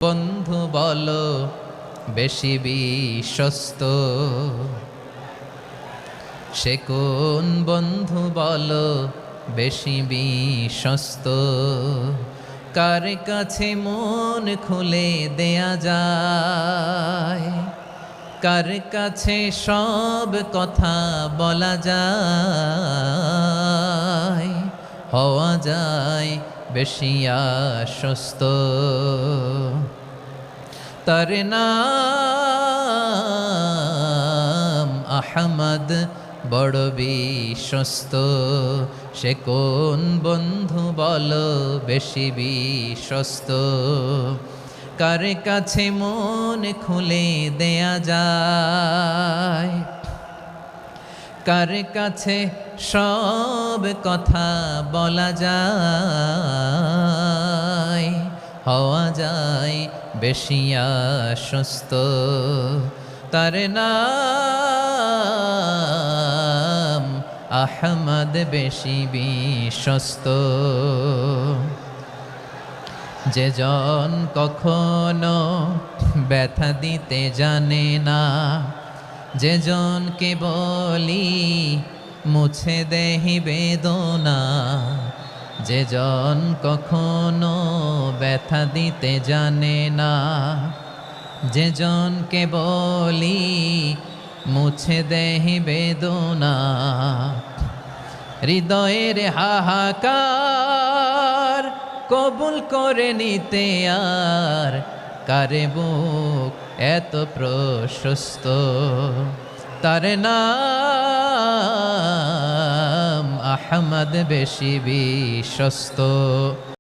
বন্ধু বলো বেশি বিশ্বস্ত, সে কোন বন্ধু বলো বেশি বিশ্বস্ত? কার কাছে মন খুলে দেয়া যায়, কার কাছে সব কথা বলা যায়, হওয়া যায় বেশি আশ্বস্ত। তার নাম আহমদ, বড় বিশ্বস্ত। সে কোন বন্ধু বলো বেশি বিশ্বস্ত? কার কাছে মন খুলে দেয়া যায়, কার কাছে সব কথা বলা যায়, হওয়া যায় বেশি আশ্বস্ত। তার নাম আহমদ, বেশি বিশ্বস্ত। যে জন কখনো ব্যথা দিতে জানে না, যে জনকে বলি মুছে দেহি বেদনা, যে জন কখনো ব্যথা দিতে জানে না, যে জনকে বলি মুছে দেহি বেদনা, হৃদয়ের হাহাকার কবুল করে নিতে আর কারে বুক এত প্রশস্ত? তার নাম আহমদ, বেশি বিশ্বস্ত।